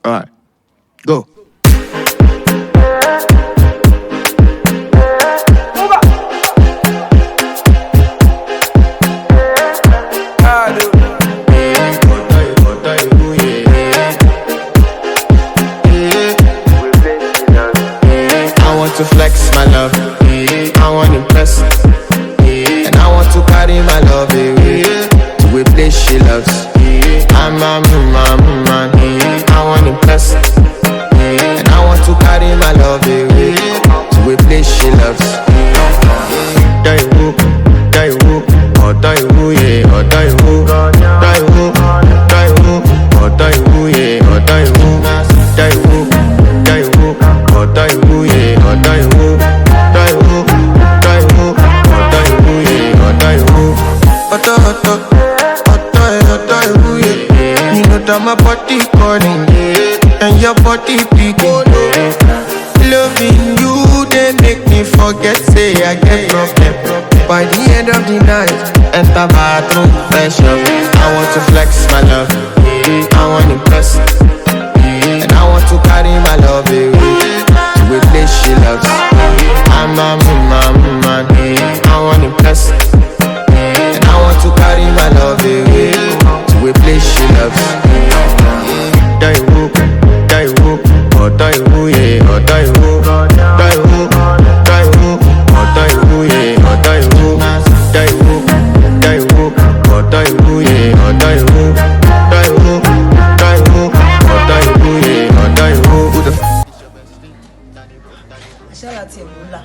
Alright, go. To flex my love, I want to impress, and I want to carry my love away to a place she loves. I'm a man, I want to impress, and I want to carry my love away to a place she loves. Die woo, oh die woo, yeah, oh die woo, die woo, oh die woo, yeah, oh die woo, die woo, oh die woo, yeah, oh die woo, die woo, oh die woo, yeah, oh die woo. Oh die woo, yeah. You know that my body calling, and your body beating. Loving you, they make me forget, say I get problem. By the end of the night, enter bathroom, fresh up. I want to flex my love, I want to impress, and I want to carry my love away to a place she loves. I'm a man, I want to impress, and I want to carry my love away to a place she loves. Die woo, oh die woo, yeah, oh die woo, die woo, oh die woo, yeah, oh die woo, die woo, oh die woo, yeah, oh die woo, die woo, oh die woo, yeah, oh die woo. Who the Shalati Mula.